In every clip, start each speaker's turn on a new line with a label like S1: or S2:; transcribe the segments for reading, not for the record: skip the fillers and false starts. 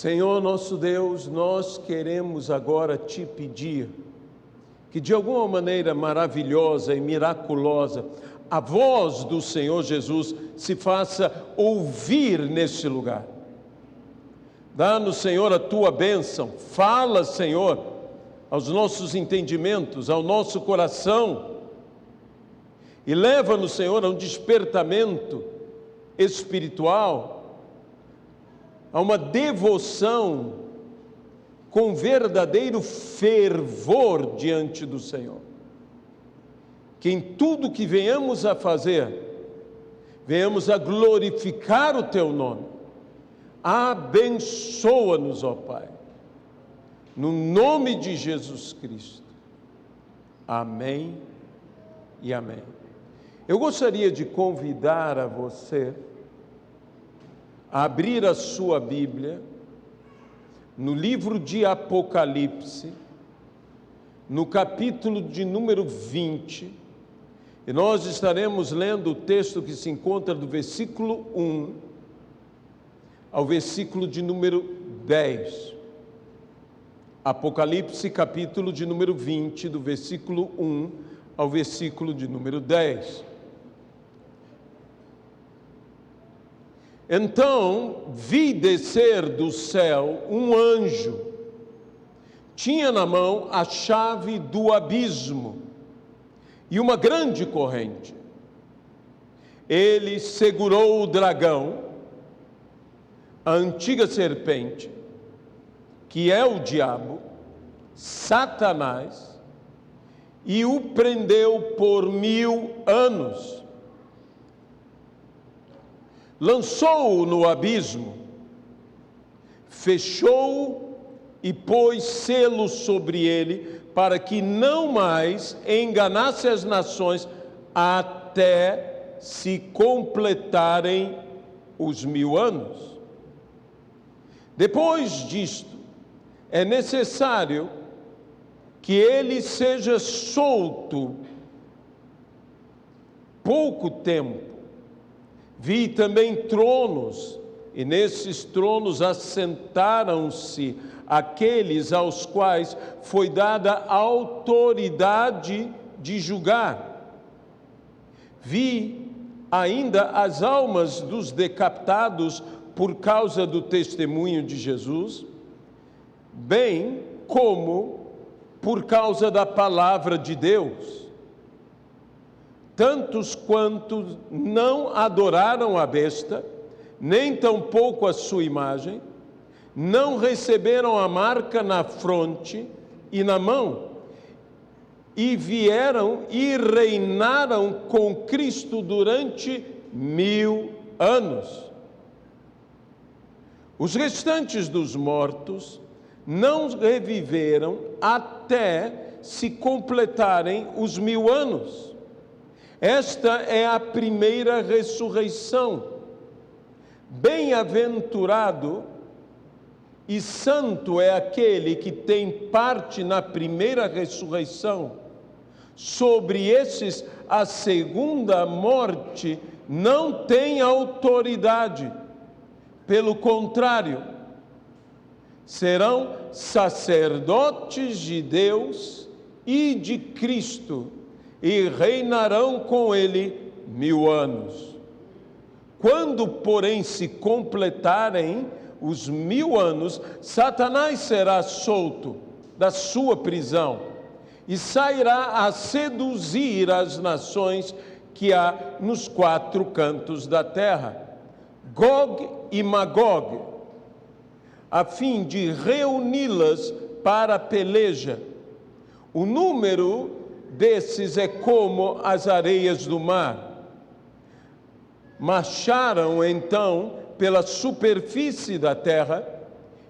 S1: Senhor nosso Deus, nós queremos agora te pedir que de alguma maneira maravilhosa e miraculosa, a voz do Senhor Jesus se faça ouvir neste lugar. Dá-nos, Senhor, a tua bênção. Fala, Senhor, aos nossos entendimentos, ao nosso coração. E leva-nos, Senhor, a um despertamento espiritual, a uma devoção com verdadeiro fervor diante do Senhor. Que em tudo que venhamos a fazer, venhamos a glorificar o teu nome. Abençoa-nos, ó Pai, no nome de Jesus Cristo. Amém e amém. Eu gostaria de convidar a você a abrir a sua Bíblia no livro de Apocalipse, no capítulo de número 20, e nós estaremos lendo o texto que se encontra do versículo 1 ao versículo de número 10. Apocalipse, capítulo de número 20, do versículo 1 ao versículo de número 10. Então vi descer do céu um anjo, tinha na mão a chave do abismo e uma grande corrente. Ele segurou o dragão, a antiga serpente, que é o diabo, Satanás, e o prendeu por 1000 anos. Lançou-o no abismo, fechou-o e pôs selo sobre ele, para que não mais enganasse as nações até se completarem os 1000 anos. Depois disto, é necessário que ele seja solto pouco tempo. Vi também tronos, e nesses tronos assentaram-se aqueles aos quais foi dada a autoridade de julgar. Vi ainda as almas dos decapitados por causa do testemunho de Jesus, bem como por causa da palavra de Deus. Tantos quantos não adoraram a besta, nem tampouco a sua imagem, não receberam a marca na fronte e na mão, e vieram e reinaram com Cristo durante 1000 anos. Os restantes dos mortos não reviveram até se completarem os 1000 anos. Esta é a primeira ressurreição. Bem-aventurado e santo é aquele que tem parte na primeira ressurreição. Sobre esses, a segunda morte não tem autoridade. Pelo contrário, serão sacerdotes de Deus e de Cristo, e reinarão com ele 1000 anos. Quando, porém, se completarem os 1000 anos, Satanás será solto da sua prisão e sairá a seduzir as nações que há nos 4 cantos da terra, Gog e Magog, a fim de reuni-las para a peleja. O número desses é como as areias do mar. Marcharam então pela superfície da terra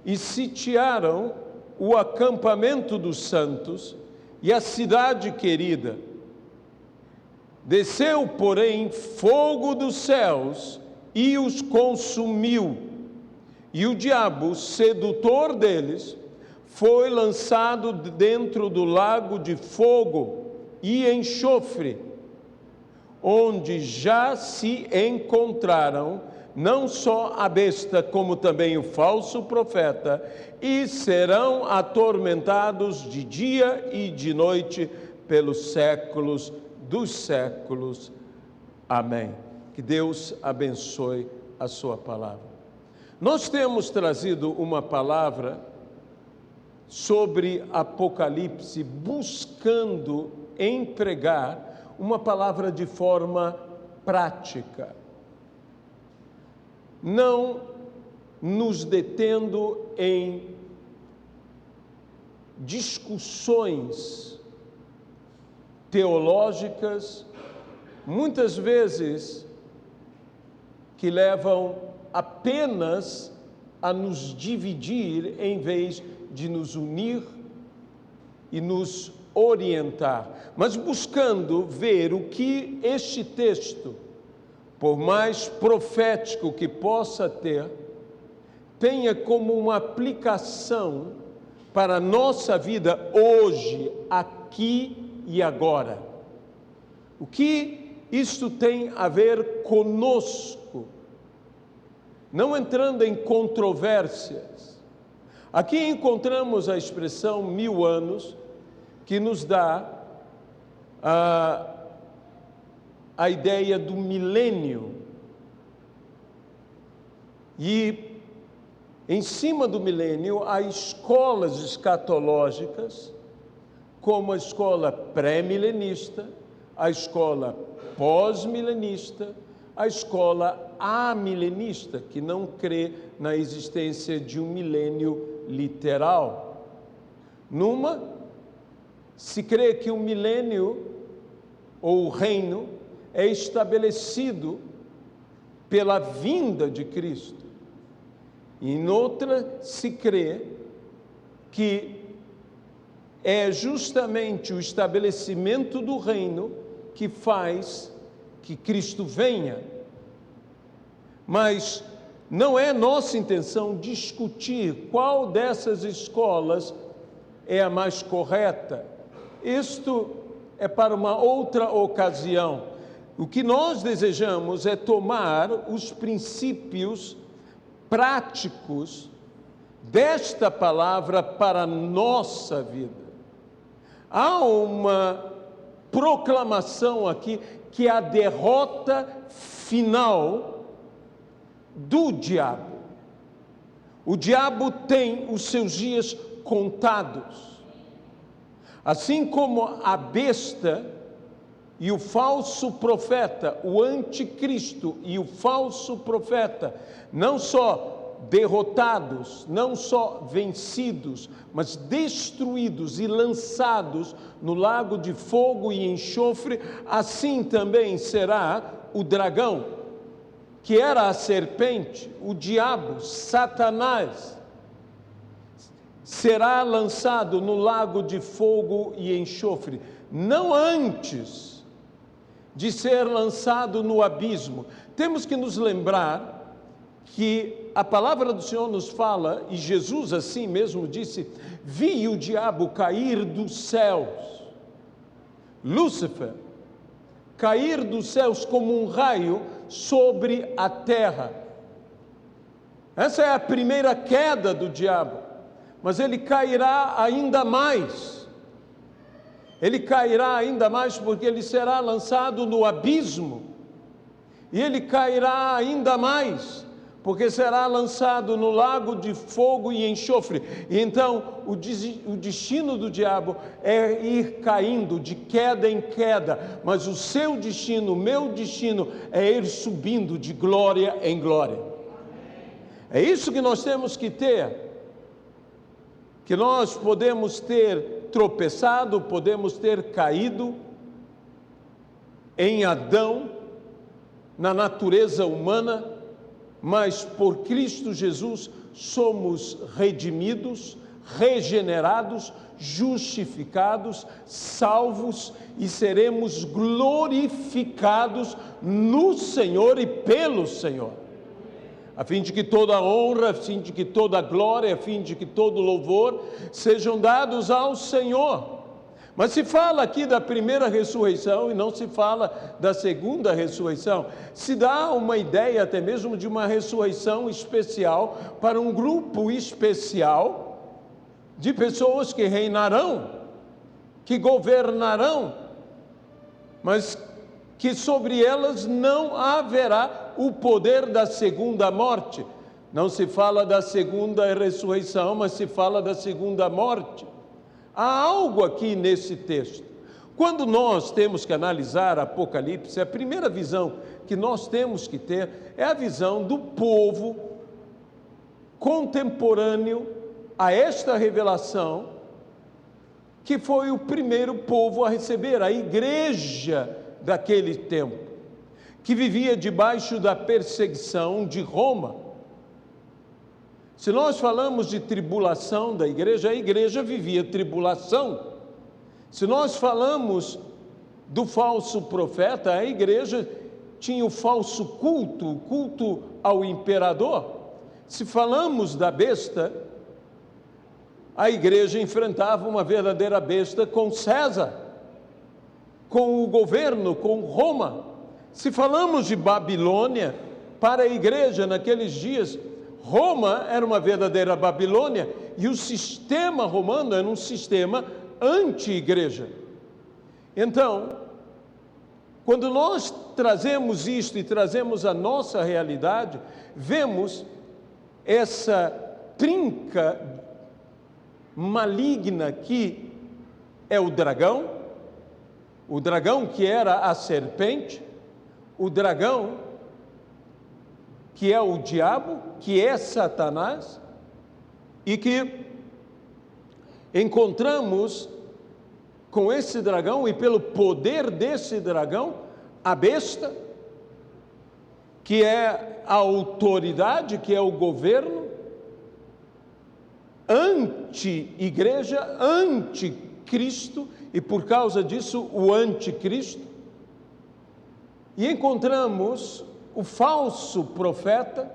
S1: e sitiaram o acampamento dos santos e a cidade querida. Desceu, porém, fogo dos céus e os consumiu. E o diabo, sedutor deles, foi lançado dentro do lago de fogo e enxofre, onde já se encontraram não só a besta, como também o falso profeta, e serão atormentados de dia e de noite pelos séculos dos séculos. Amém. Que Deus abençoe a sua palavra. Nós temos trazido uma palavra sobre Apocalipse, buscando empregar uma palavra de forma prática, não nos detendo em discussões teológicas, muitas vezes que levam apenas a nos dividir em vez de nos unir e nos orientar, mas buscando ver o que este texto, por mais profético que possa ter, tenha como uma aplicação para a nossa vida hoje, aqui e agora. O que isto tem a ver conosco? Não entrando em controvérsias. Aqui encontramos a expressão 1000 anos, que nos dá a ideia do milênio. E em cima do milênio há escolas escatológicas, como a escola pré-milenista, a escola pós-milenista, a escola amilenista, que não crê na existência de um milênio literal. Numa, se crê que o milênio, ou o reino, é estabelecido pela vinda de Cristo. E em outra, se crê que é justamente o estabelecimento do reino que faz que Cristo venha. Mas não é nossa intenção discutir qual dessas escolas é a mais correta. Isto é para uma outra ocasião. O que nós desejamos é tomar os princípios práticos desta palavra para a nossa vida. Há uma proclamação aqui que é a derrota final do diabo. O diabo tem os seus dias contados. Assim como a besta e o falso profeta, o anticristo e o falso profeta, não só derrotados, não só vencidos, mas destruídos e lançados no lago de fogo e enxofre, assim também será o dragão, que era a serpente, o diabo, Satanás, será lançado no lago de fogo e enxofre, não antes de ser lançado no abismo. Temos que nos lembrar que a palavra do Senhor nos fala, e Jesus assim mesmo disse: vi o diabo cair dos céus, Lúcifer, cair dos céus como um raio sobre a terra. Essa é a primeira queda do diabo. Mas ele cairá ainda mais. Ele cairá ainda mais porque ele será lançado no abismo. E ele cairá ainda mais porque será lançado no lago de fogo e enxofre. E então o destino do diabo é ir caindo de queda em queda, mas o seu destino, o meu destino, é ir subindo de glória em glória. É isso que nós temos que ter. Que nós podemos ter tropeçado, podemos ter caído em Adão, na natureza humana, mas por Cristo Jesus somos redimidos, regenerados, justificados, salvos e seremos glorificados no Senhor e pelo Senhor. A fim de que toda honra, a fim de que toda glória, a fim de que todo louvor sejam dados ao Senhor. Mas se fala aqui da primeira ressurreição e não se fala da segunda ressurreição. Se dá uma ideia até mesmo de uma ressurreição especial para um grupo especial de pessoas que reinarão, que governarão, mas que sobre elas não haverá o poder da segunda morte. Não se fala da segunda ressurreição, mas se fala da segunda morte. Há algo aqui nesse texto. Quando nós temos que analisar Apocalipse, a primeira visão que nós temos que ter é a visão do povo contemporâneo a esta revelação, que foi o primeiro povo a receber, a igreja daquele tempo, que vivia debaixo da perseguição de Roma. Se nós falamos de tribulação da igreja, a igreja vivia tribulação. Se nós falamos do falso profeta, a igreja tinha o falso culto, o culto ao imperador. Se falamos da besta, a igreja enfrentava uma verdadeira besta com César, com o governo, com Roma. Se falamos de Babilônia, para a igreja naqueles dias, Roma era uma verdadeira Babilônia e o sistema romano era um sistema anti-igreja. Então, quando nós trazemos isto e trazemos a nossa realidade, vemos essa trinca maligna que é o dragão que era a serpente, o dragão que é o diabo, que é Satanás, e que encontramos com esse dragão, e pelo poder desse dragão, a besta, que é a autoridade, que é o governo, anti-igreja, anticristo, e por causa disso o anticristo. E encontramos o falso profeta,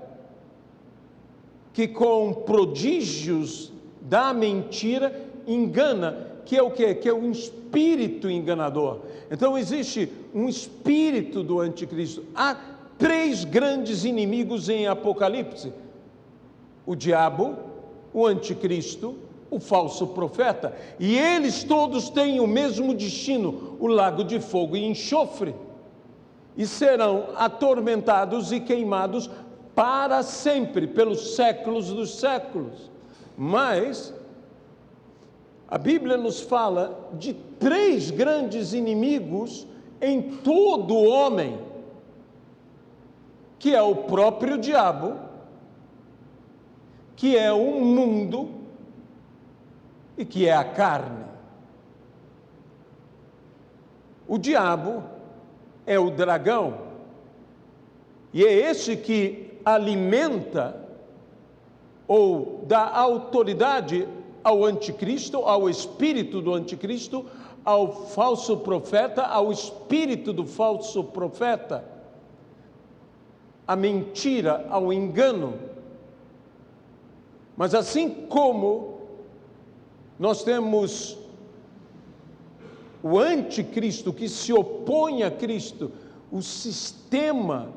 S1: que com prodígios da mentira engana, que é o quê? Que é um espírito enganador. Então existe um espírito do anticristo. Há 3 grandes inimigos em Apocalipse: o diabo, o anticristo, o falso profeta. E eles todos têm o mesmo destino, o lago de fogo e enxofre. E serão atormentados e queimados para sempre, pelos séculos dos séculos. Mas a Bíblia nos fala de 3 grandes inimigos em todo homem, que é o próprio diabo, que é o mundo e que é a carne. O diabo é o dragão, e é esse que alimenta ou dá autoridade ao anticristo, ao espírito do anticristo, ao falso profeta, ao espírito do falso profeta, à mentira, ao engano. Mas assim como nós temos o anticristo que se opõe a Cristo, o sistema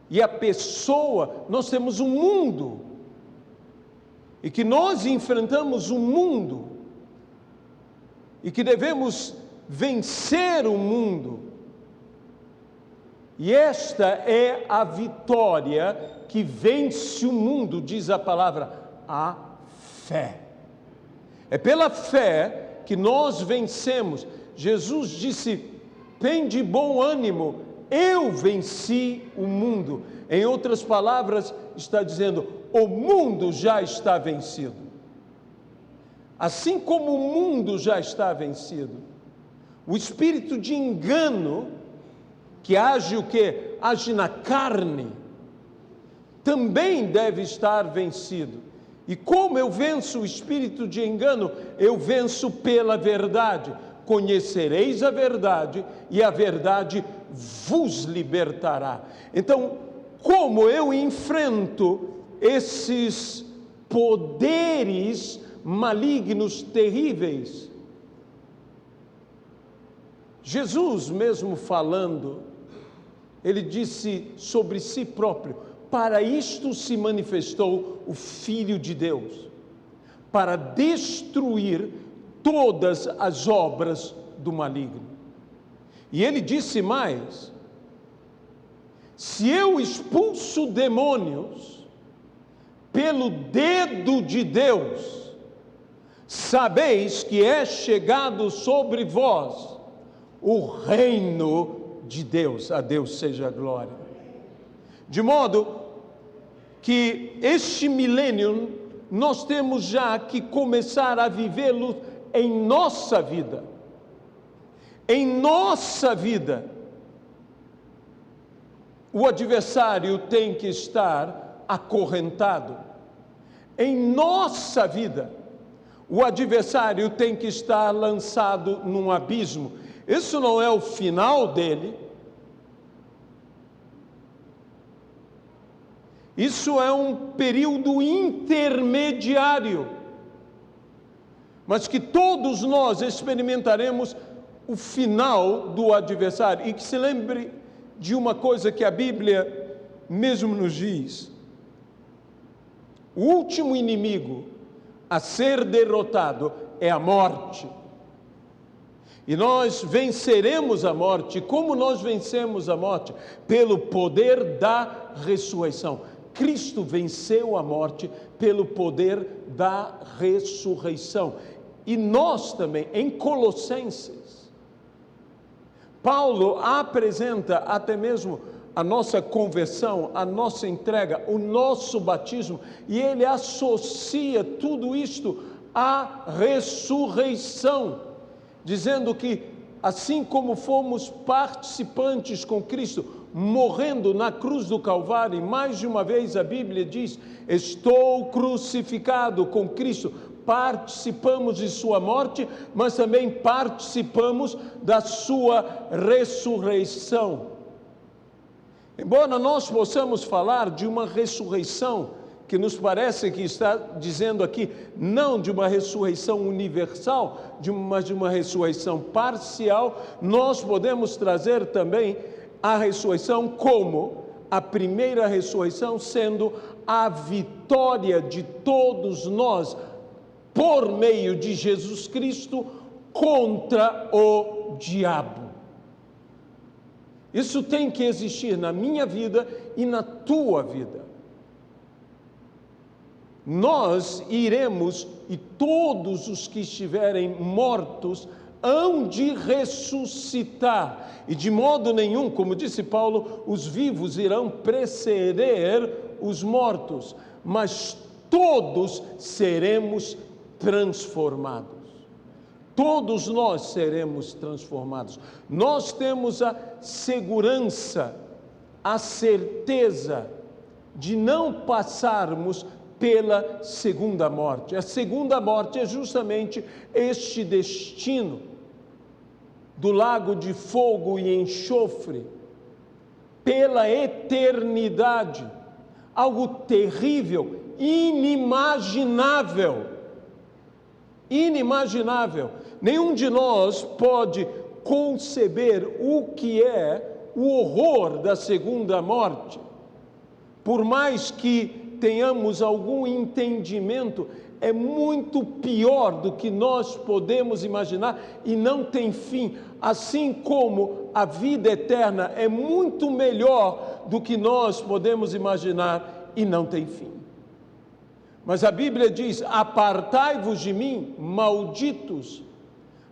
S1: e a pessoa, nós temos um mundo, e que nós enfrentamos o mundo, e que devemos vencer o mundo. E esta é a vitória que vence o mundo, diz a palavra, a fé. É pela fé que nós vencemos. Jesus disse: tem de bom ânimo, eu venci o mundo. Em outras palavras, está dizendo, o mundo já está vencido. Assim como o mundo já está vencido, o espírito de engano, que age o quê? Age na carne, também deve estar vencido. E como eu venço o espírito de engano? Eu venço pela verdade. Conhecereis a verdade, e a verdade vos libertará. Então, como eu enfrento esses poderes malignos terríveis? Jesus mesmo falando, ele disse sobre si próprio: para isto se manifestou o Filho de Deus, para destruir todas as obras do maligno. E ele disse mais: se eu expulso demônios pelo dedo de Deus, sabeis que é chegado sobre vós o reino de Deus. A Deus seja a glória. De modo que este milênio nós temos já que começar a vivê-lo em nossa vida. Em nossa vida, o adversário tem que estar acorrentado. Em nossa vida, o adversário tem que estar lançado num abismo. Isso não é o final dele. Isso é um período intermediário. Mas que todos nós experimentaremos o final do adversário. E que se lembre de uma coisa que a Bíblia mesmo nos diz: o último inimigo a ser derrotado é a morte. E nós venceremos a morte. Como nós vencemos a morte? Pelo poder da ressurreição. Cristo venceu a morte pelo poder da ressurreição. E nós também, em Colossenses, Paulo apresenta até mesmo a nossa conversão, a nossa entrega, o nosso batismo, e ele associa tudo isto à ressurreição, dizendo que assim como fomos participantes com Cristo, morrendo na cruz do Calvário, e mais de uma vez a Bíblia diz: estou crucificado com Cristo. Participamos de sua morte, mas também participamos da sua ressurreição. Embora nós possamos falar de uma ressurreição que nos parece que está dizendo aqui, não de uma ressurreição universal, mas de uma ressurreição parcial, nós podemos trazer também a ressurreição como a primeira ressurreição, sendo a vitória de todos nós, por meio de Jesus Cristo, contra o diabo. Isso tem que existir na minha vida e na tua vida. Nós iremos, e todos os que estiverem mortos hão de ressuscitar, e de modo nenhum, como disse Paulo, os vivos irão preceder os mortos, mas todos seremos transformados. Todos nós seremos transformados. Nós temos a segurança, a certeza de não passarmos pela segunda morte. A segunda morte é justamente este destino do lago de fogo e enxofre pela eternidade, algo terrível, inimaginável. Inimaginável. Nenhum de nós pode conceber o que é o horror da segunda morte. Por mais que tenhamos algum entendimento, é muito pior do que nós podemos imaginar e não tem fim. Assim como a vida eterna é muito melhor do que nós podemos imaginar e não tem fim. Mas a Bíblia diz: apartai-vos de mim, malditos,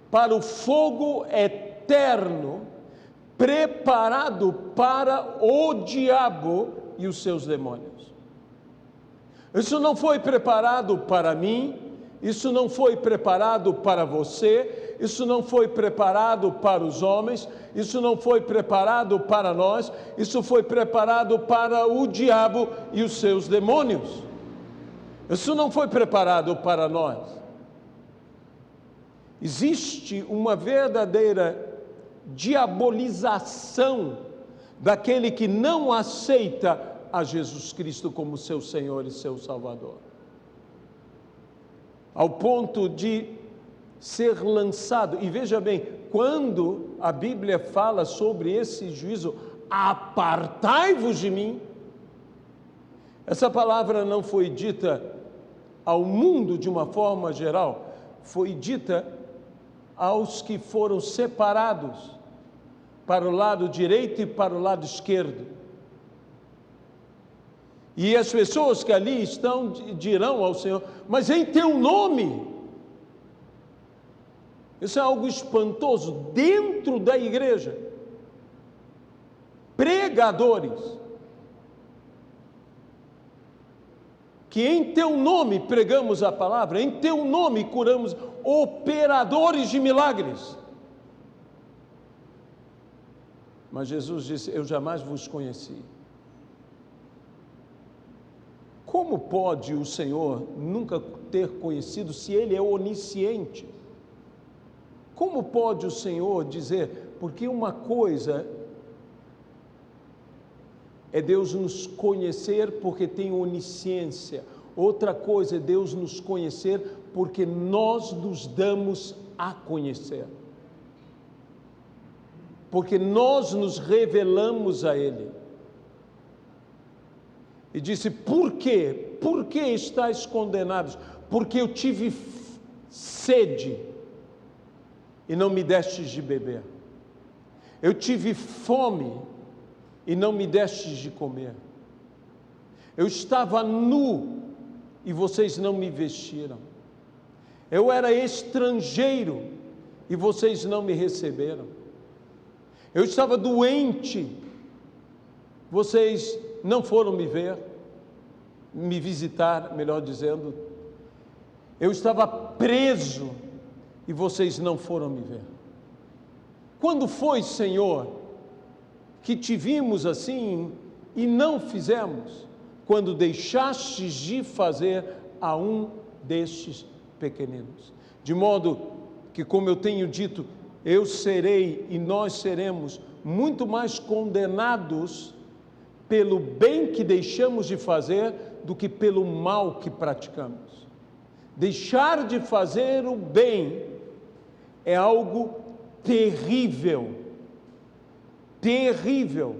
S1: para o fogo eterno, preparado para o diabo e os seus demônios. Isso não foi preparado para mim, isso não foi preparado para você, isso não foi preparado para os homens, isso não foi preparado para nós, isso foi preparado para o diabo e os seus demônios. Isso não foi preparado para nós. Existe uma verdadeira diabolização daquele que não aceita a Jesus Cristo como seu Senhor e seu Salvador, ao ponto de ser lançado, e veja bem, quando a Bíblia fala sobre esse juízo, apartai-vos de mim, essa palavra não foi dita ao mundo de uma forma geral, foi dita aos que foram separados para o lado direito e para o lado esquerdo. E as pessoas que ali estão dirão ao Senhor: mas em teu nome. Isso é algo espantoso dentro da igreja. Pregadores que em teu nome pregamos a palavra, em teu nome curamos, operadores de milagres. Mas Jesus disse: eu jamais vos conheci. Como pode o Senhor nunca ter conhecido se Ele é onisciente? Como pode o Senhor dizer, porque uma coisa é Deus nos conhecer porque tem onisciência, outra coisa é Deus nos conhecer porque nós nos damos a conhecer. Porque nós nos revelamos a Ele. E disse: por quê? Por que estáis condenados? Porque eu tive sede e não me destes de beber. Eu tive fome e não me destes de comer. Eu estava nu e vocês não me vestiram. Eu era estrangeiro e vocês não me receberam. Eu estava doente, vocês não foram me ver, me visitar, melhor dizendo. Eu estava preso e vocês não foram me ver. Quando foi, Senhor, que te vimos assim e não fizemos? Quando deixastes de fazer a um destes pequeninos. De modo que, como eu tenho dito, eu serei e nós seremos muito mais condenados pelo bem que deixamos de fazer do que pelo mal que praticamos. Deixar de fazer o bem é algo terrível, terrível,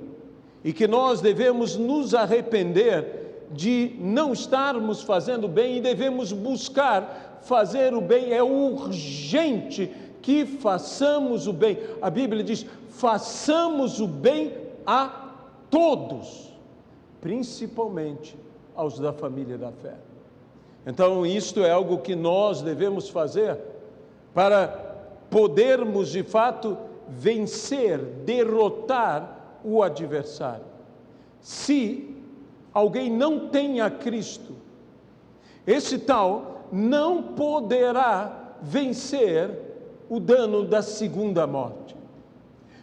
S1: e que nós devemos nos arrepender de não estarmos fazendo bem e devemos buscar fazer o bem. É urgente que façamos o bem. A Bíblia diz: façamos o bem a todos, principalmente aos da família da fé. Então, isto é algo que nós devemos fazer para podermos, de fato, vencer, derrotar o adversário. Se alguém não tem a Cristo, esse tal não poderá vencer o dano da segunda morte.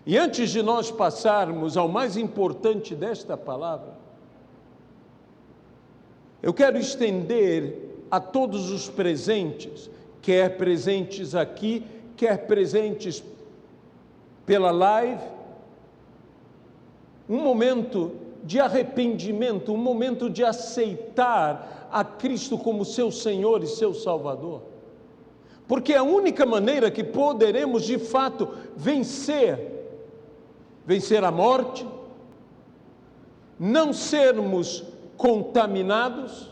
S1: E antes de nós passarmos ao mais importante desta palavra, eu quero estender a todos os presentes, quer presentes aqui, quer presentes pela live, um momento de arrependimento, um momento de aceitar a Cristo como seu Senhor e seu Salvador. Porque é a única maneira que poderemos, de fato, vencer a morte, não sermos contaminados,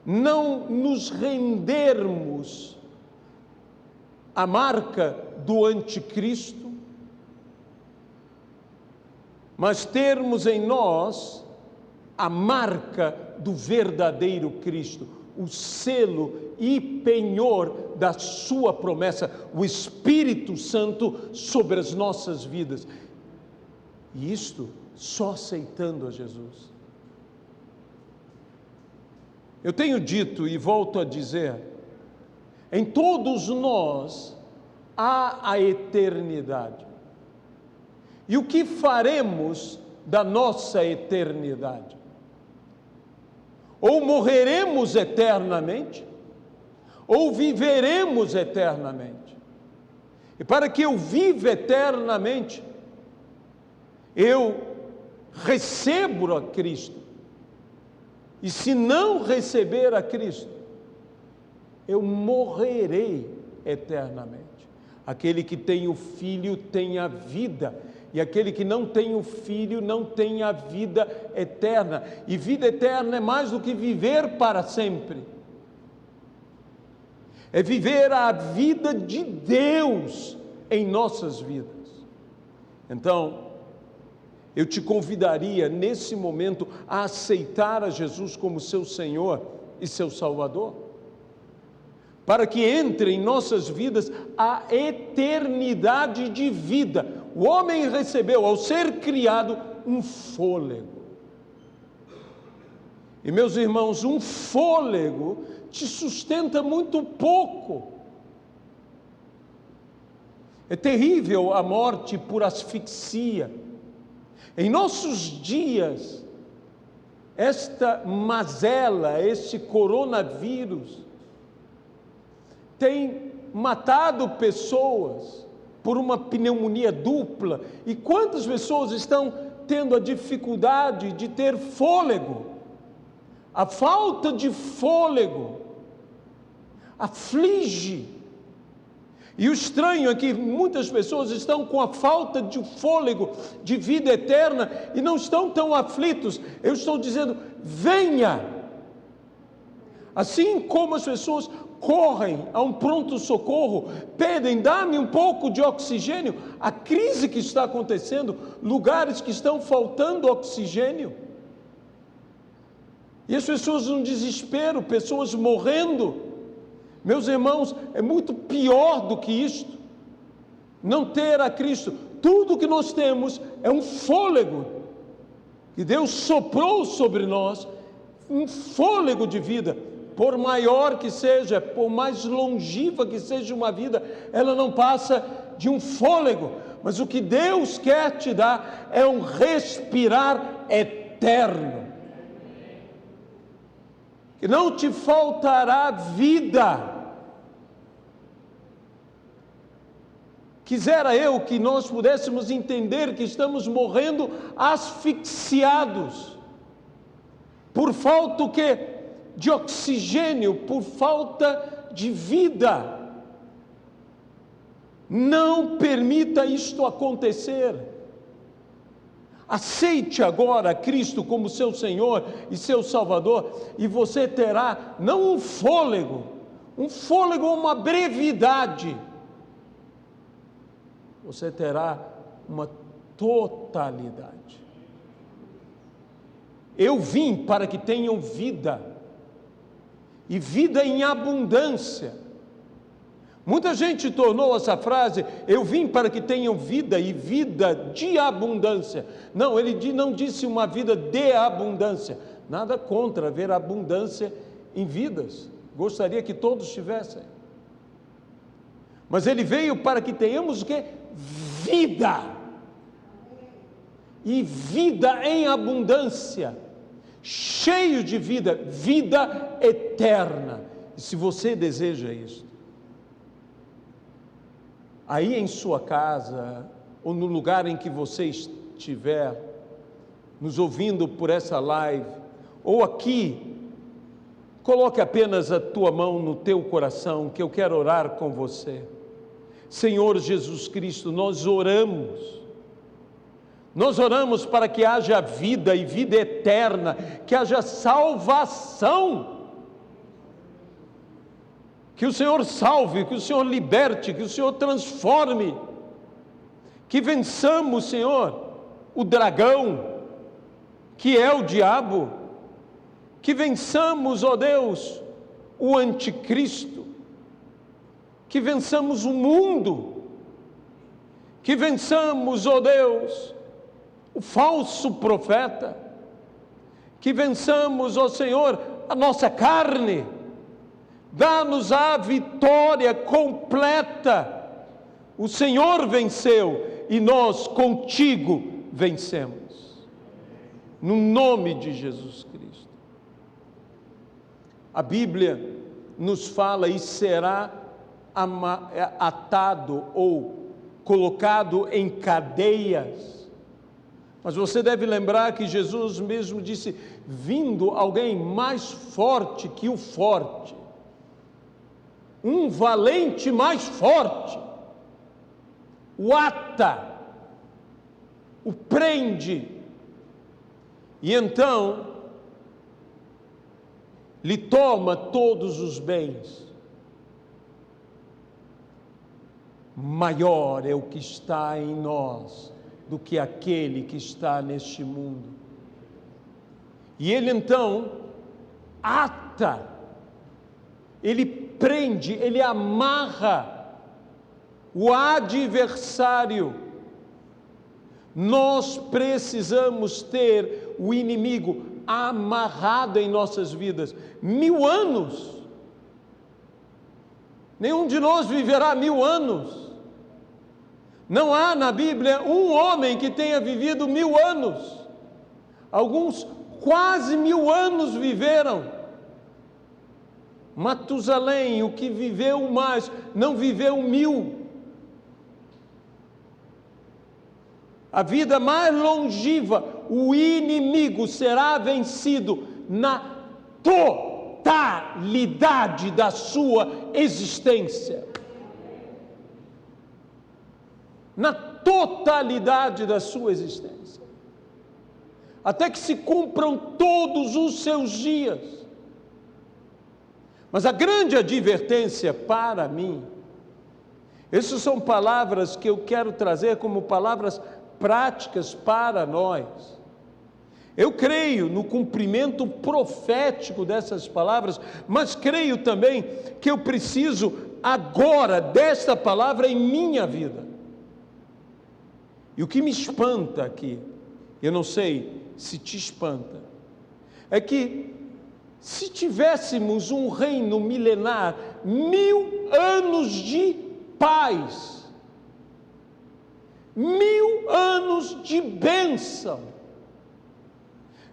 S1: não nos rendermos à marca do anticristo, mas termos em nós a marca do verdadeiro Cristo, o selo e penhor da sua promessa, o Espírito Santo sobre as nossas vidas. E isto só aceitando a Jesus. Eu tenho dito e volto a dizer, em todos nós há a eternidade. E o que faremos da nossa eternidade? Ou morreremos eternamente, ou viveremos eternamente. E para que eu viva eternamente, eu recebo a Cristo. E se não receber a Cristo, eu morrerei eternamente. Aquele que tem o Filho tem a vida, e aquele que não tem o Filho não tem a vida eterna. E vida eterna é mais do que viver para sempre. É viver a vida de Deus em nossas vidas. Então, eu te convidaria nesse momento a aceitar a Jesus como seu Senhor e seu Salvador, para que entre em nossas vidas a eternidade de vida. O homem recebeu, ao ser criado, um fôlego. E meus irmãos, um fôlego te sustenta muito pouco. É terrível a morte por asfixia. Em nossos dias, esta mazela, este coronavírus, tem matado pessoas por uma pneumonia dupla. E quantas pessoas estão tendo a dificuldade de ter fôlego? A falta de fôlego aflige. E o estranho é que muitas pessoas estão com a falta de fôlego, de vida eterna, e não estão tão aflitos. Eu estou dizendo, venha! Assim como as pessoas correm a um pronto-socorro, pedem, dá-me um pouco de oxigênio, a crise que está acontecendo, lugares que estão faltando oxigênio, e as pessoas num desespero, pessoas morrendo. Meus irmãos, é muito pior do que isto, não ter a Cristo. Tudo que nós temos é um fôlego, que Deus soprou sobre nós, um fôlego de vida. Por maior que seja, por mais longínqua que seja uma vida, ela não passa de um fôlego. Mas o que Deus quer te dar é um respirar eterno. Que não te faltará vida. Quisera eu que nós pudéssemos entender que estamos morrendo asfixiados. Por falta o quê? De oxigênio, por falta de vida. Não permita isto acontecer. Aceite agora Cristo como seu Senhor e seu Salvador, e você terá não um fôlego, uma brevidade. Você terá uma totalidade. Eu vim para que tenham vida, e vida em abundância. Muita gente tornou essa frase, eu vim para que tenham vida e vida de abundância. Não, ele não disse uma vida de abundância. Nada contra haver abundância em vidas. Gostaria que todos tivessem. Mas ele veio para que tenhamos o quê? Vida. E vida em abundância. Cheio de vida, vida eterna. E se você deseja isso, aí em sua casa, ou no lugar em que você estiver, nos ouvindo por essa live, ou aqui, coloque apenas a tua mão no teu coração, que eu quero orar com você. Senhor Jesus Cristo, nós oramos para que haja vida e vida eterna, que haja salvação, que o Senhor salve, que o Senhor liberte, que o Senhor transforme, que vençamos, Senhor, o dragão, que é o diabo, que vençamos, ó Deus, o anticristo, que vençamos o mundo, que vençamos, ó Deus, o falso profeta, que vençamos, ó Senhor, a nossa carne. Dá-nos a vitória completa. O Senhor venceu e nós contigo vencemos. No nome de Jesus Cristo. A Bíblia nos fala e será atado ou colocado em cadeias. Mas você deve lembrar que Jesus mesmo disse, vindo alguém mais forte que o forte. um valente mais forte o ata, o prende, e então lhe toma todos os bens. Maior é o que está em nós do que aquele que está neste mundo. E ele então ata, ele prende, ele amarra o adversário. Nós precisamos ter o inimigo amarrado em nossas vidas. 1000 anos. Nenhum de nós viverá 1000 anos. Não há na Bíblia um homem que tenha vivido 1000 anos. Alguns quase 1000 anos viveram. Matusalém, o que viveu mais, não viveu 1000. A vida mais longeva, o inimigo será vencido na totalidade da sua existência. Na totalidade da sua existência. Até que se cumpram todos os seus dias. Mas a grande advertência para mim, essas são palavras que eu quero trazer como palavras práticas para nós. Eu creio no cumprimento profético dessas palavras, mas creio também que eu preciso agora desta palavra em minha vida. E o que me espanta aqui, eu não sei se te espanta, é que se tivéssemos um reino milenar, 1000 anos de paz, 1000 anos de bênção,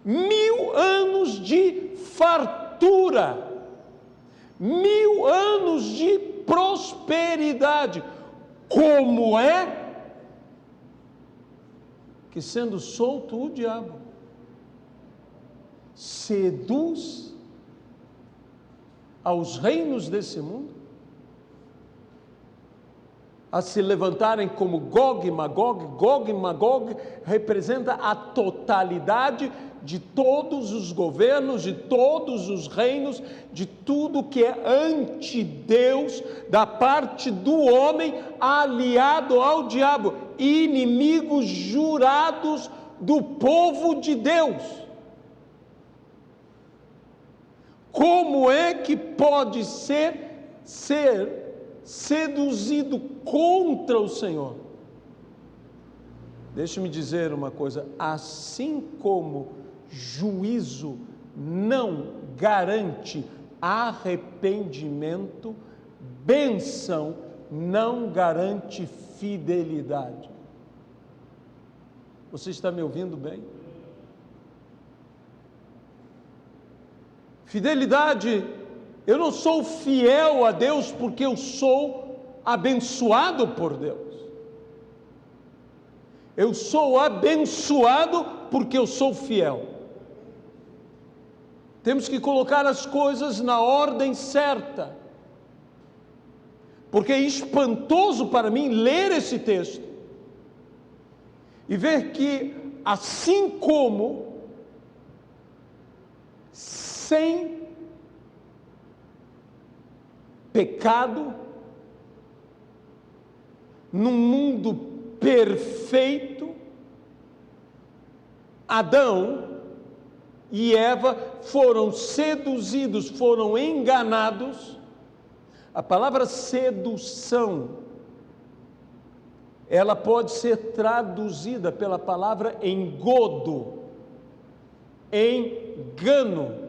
S1: 1000 anos de fartura, 1000 anos de prosperidade, como é que, sendo solto, o diabo seduz aos reinos desse mundo a se levantarem como Gog e Magog. Gog e Magog representa a totalidade de todos os governos, de todos os reinos, de tudo que é anti-Deus, da parte do homem aliado ao diabo, inimigos jurados do povo de Deus. Como é que pode ser seduzido contra o Senhor? Deixe-me dizer uma coisa: assim como juízo não garante arrependimento, bênção não garante fidelidade. Você está me ouvindo bem? Fidelidade, eu não sou fiel a Deus porque eu sou abençoado por Deus. Eu sou abençoado porque eu sou fiel. Temos que colocar as coisas na ordem certa. Porque é espantoso para mim ler esse texto e ver que, assim como sem pecado, num mundo perfeito, Adão e Eva foram seduzidos, foram enganados. A palavra sedução, ela pode ser traduzida pela palavra engodo, engano.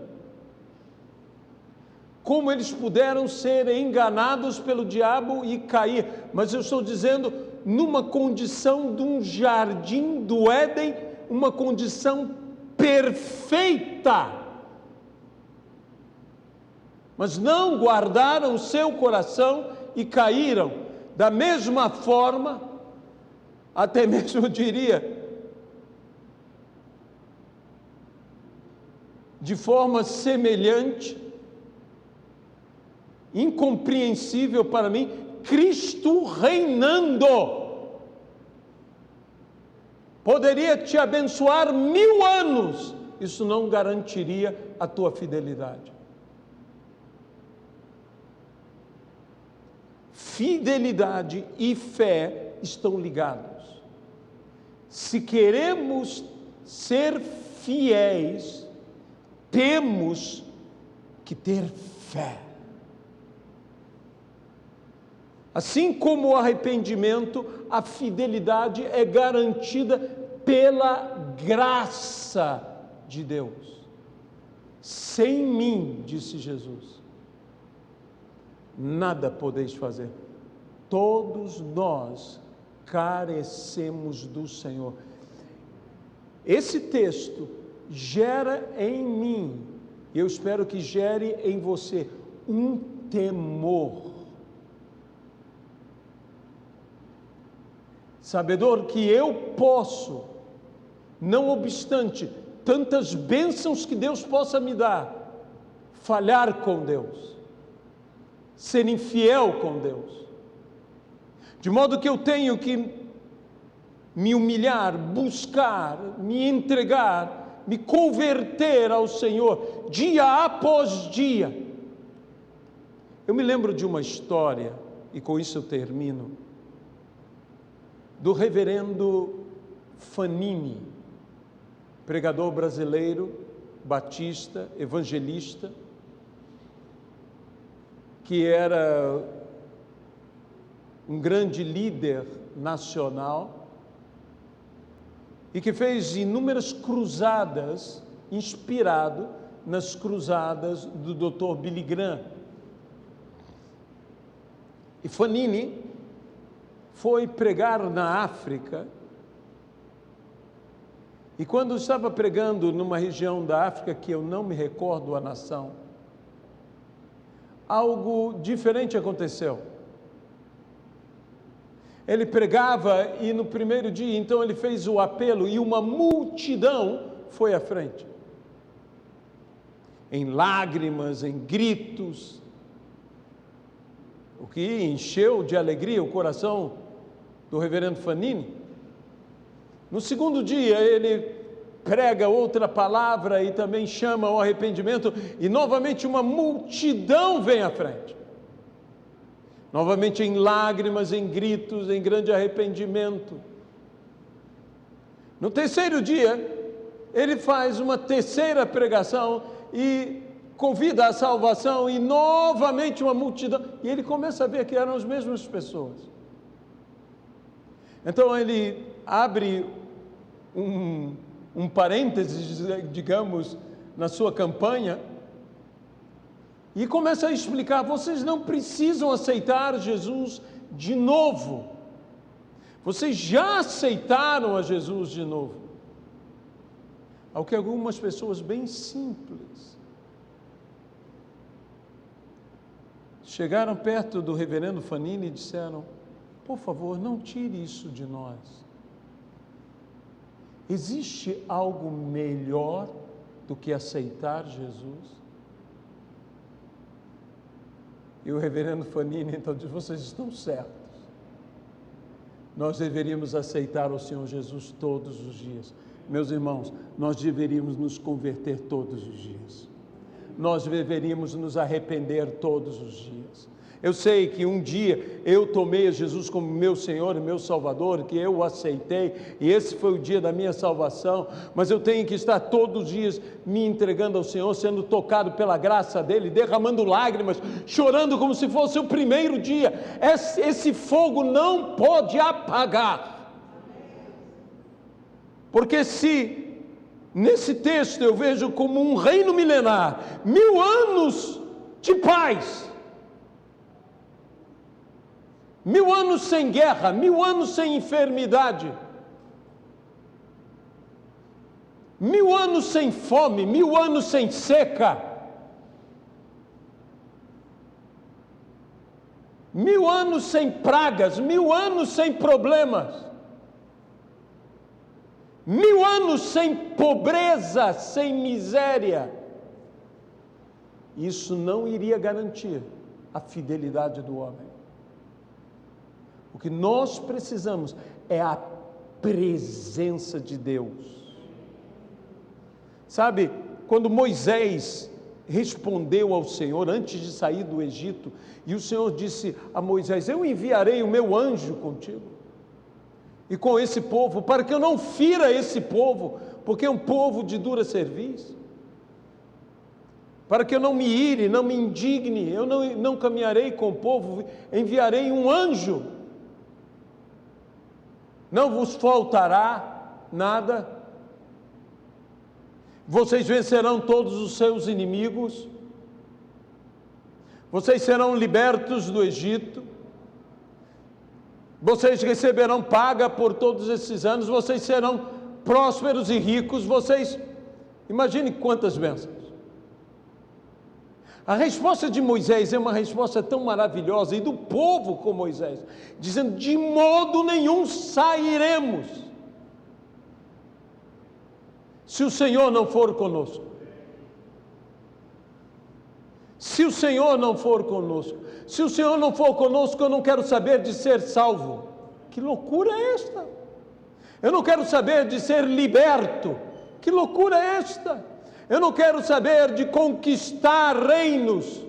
S1: Como eles puderam ser enganados pelo diabo e cair? Mas eu estou dizendo, numa condição de um jardim do Éden, uma condição perfeita. Mas não guardaram o seu coração e caíram. Da mesma forma, até mesmo eu diria, de forma semelhante, incompreensível para mim, Cristo reinando. Poderia te abençoar 1000 anos, isso não garantiria a tua fidelidade. Fidelidade e fé estão ligados. Se queremos ser fiéis, temos que ter fé. Assim como o arrependimento, a fidelidade é garantida pela graça de Deus. Sem mim, disse Jesus, nada podeis fazer. Todos nós carecemos do Senhor. Esse texto gera em mim, e eu espero que gere em você, um temor. Sabedor que eu posso, não obstante tantas bênçãos que Deus possa me dar, falhar com Deus, ser infiel com Deus, de modo que eu tenho que me humilhar, buscar, me entregar, me converter ao Senhor, dia após dia. Eu me lembro de uma história, e com isso eu termino, do reverendo Fanini, pregador brasileiro, batista, evangelista, que era um grande líder nacional e que fez inúmeras cruzadas, inspirado nas cruzadas do Dr. Billy Graham. E Fanini foi pregar na África, e quando estava pregando numa região da África, que eu não me recordo a nação, algo diferente aconteceu. Ele pregava e no primeiro dia, então ele fez o apelo e uma multidão foi à frente. Em lágrimas, em gritos, o que encheu de alegria o coração do reverendo Fanini. No segundo dia ele prega outra palavra e também chama ao arrependimento e novamente uma multidão vem à frente. Novamente em lágrimas, em gritos, em grande arrependimento. No terceiro dia ele faz uma terceira pregação e convida à salvação e novamente uma multidão, e ele começa a ver que eram as mesmas pessoas. Então ele abre um parênteses, digamos, na sua campanha e começa a explicar: vocês não precisam aceitar Jesus de novo, vocês já aceitaram a Jesus de novo. Ao que algumas pessoas bem simples chegaram perto do reverendo Fanini e disseram: por favor, não tire isso de nós. Existe algo melhor do que aceitar Jesus? E o reverendo Fanini então diz: vocês estão certos. Nós deveríamos aceitar o Senhor Jesus todos os dias. Meus irmãos, nós deveríamos nos converter todos os dias. Nós deveríamos nos arrepender todos os dias. Eu sei que um dia eu tomei a Jesus como meu Senhor e meu Salvador, que eu o aceitei, e esse foi o dia da minha salvação, mas eu tenho que estar todos os dias me entregando ao Senhor, sendo tocado pela graça dEle, derramando lágrimas, chorando como se fosse o primeiro dia. Esse fogo não pode apagar, porque se nesse texto eu vejo como um reino milenar, 1000 anos de paz, 1000 anos sem guerra, 1000 anos sem enfermidade, 1000 anos sem fome, 1000 anos sem seca, 1000 anos sem pragas, 1000 anos sem problemas, 1000 anos sem pobreza, sem miséria. Isso não iria garantir a fidelidade do homem. O que nós precisamos é a presença de Deus. Sabe, quando Moisés respondeu ao Senhor antes de sair do Egito, e o Senhor disse a Moisés: eu enviarei o meu anjo contigo e com esse povo, para que eu não fira esse povo, porque é um povo de dura cerviz, para que eu não me ire, não me indigne, eu não caminharei com o povo, enviarei um anjo, não vos faltará nada, vocês vencerão todos os seus inimigos, vocês serão libertos do Egito, vocês receberão paga por todos esses anos, vocês serão prósperos e ricos, vocês, imagine quantas bênçãos. A resposta de Moisés é uma resposta tão maravilhosa, e do povo com Moisés, dizendo: de modo nenhum sairemos, se o Senhor não for conosco. Se o Senhor não for conosco, se o Senhor não for conosco, eu não quero saber de ser salvo. Que loucura é esta? Eu não quero saber de ser liberto. Que loucura é esta? Eu não quero saber de conquistar reinos.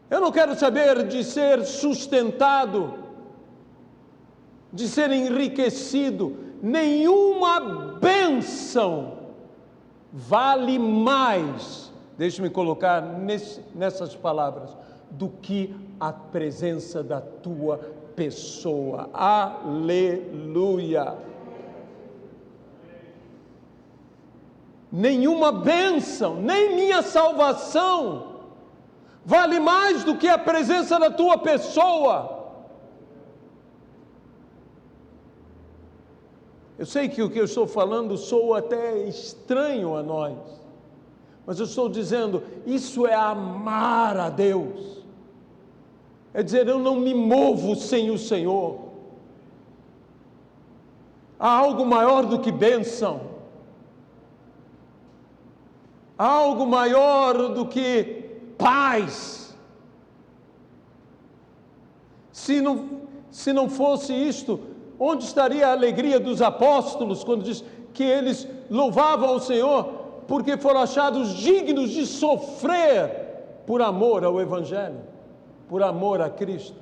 S1: Eu não quero saber de ser sustentado, de ser enriquecido. Nenhuma bênção vale mais, deixe-me colocar nessas palavras, do que a presença da tua pessoa. Aleluia! Nenhuma bênção, nem minha salvação, vale mais do que a presença da tua pessoa. Eu sei que o que eu estou falando soa até estranho a nós, mas eu estou dizendo, isso é amar a Deus, é dizer, eu não me movo sem o Senhor. Há algo maior do que bênção, há algo maior do que paz. Se não fosse isto, onde estaria a alegria dos apóstolos, quando diz que eles louvavam ao Senhor, porque foram achados dignos de sofrer por amor ao Evangelho, por amor a Cristo?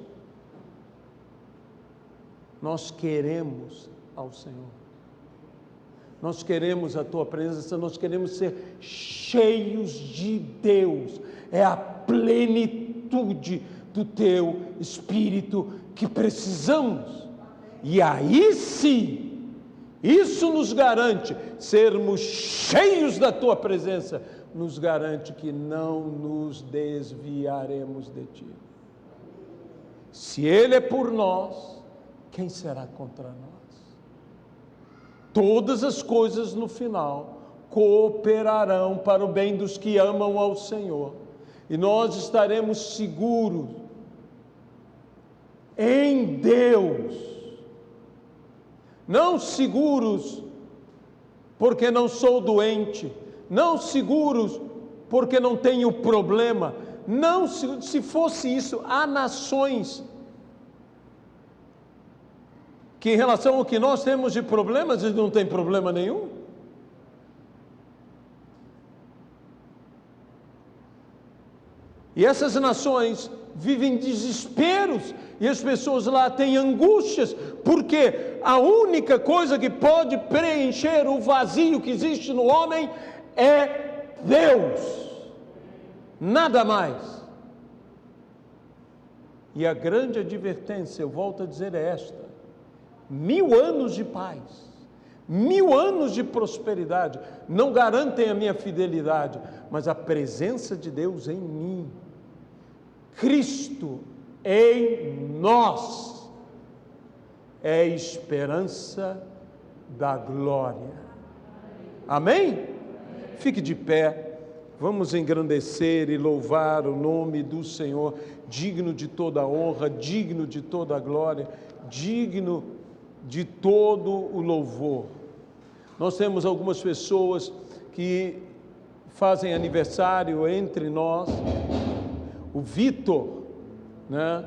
S1: Nós queremos ao Senhor, nós queremos a Tua presença, nós queremos ser cheios de Deus, é a plenitude do Teu Espírito que precisamos. E aí sim, isso nos garante, sermos cheios da Tua presença, nos garante que não nos desviaremos de Ti. Se Ele é por nós, quem será contra nós? Todas as coisas no final cooperarão para o bem dos que amam ao Senhor, e nós estaremos seguros em Deus. Não seguros porque não sou doente, não seguros porque não tenho problema, não, se fosse isso, há nações que em relação ao que nós temos de problemas, eles não têm problema nenhum. E essas nações vivem desesperos, e as pessoas lá têm angústias, porque a única coisa que pode preencher o vazio que existe no homem é Deus, nada mais. E a grande advertência, eu volto a dizer, é esta: 1000 anos de paz, 1000 anos de prosperidade não garantem a minha fidelidade, mas a presença de Deus em mim, Cristo em nós, é esperança da glória. Amém? Fique de pé, vamos engrandecer e louvar o nome do Senhor, digno de toda a honra, digno de toda a glória, digno de todo o louvor. Nós temos algumas pessoas que fazem aniversário entre nós, o Vitor, né?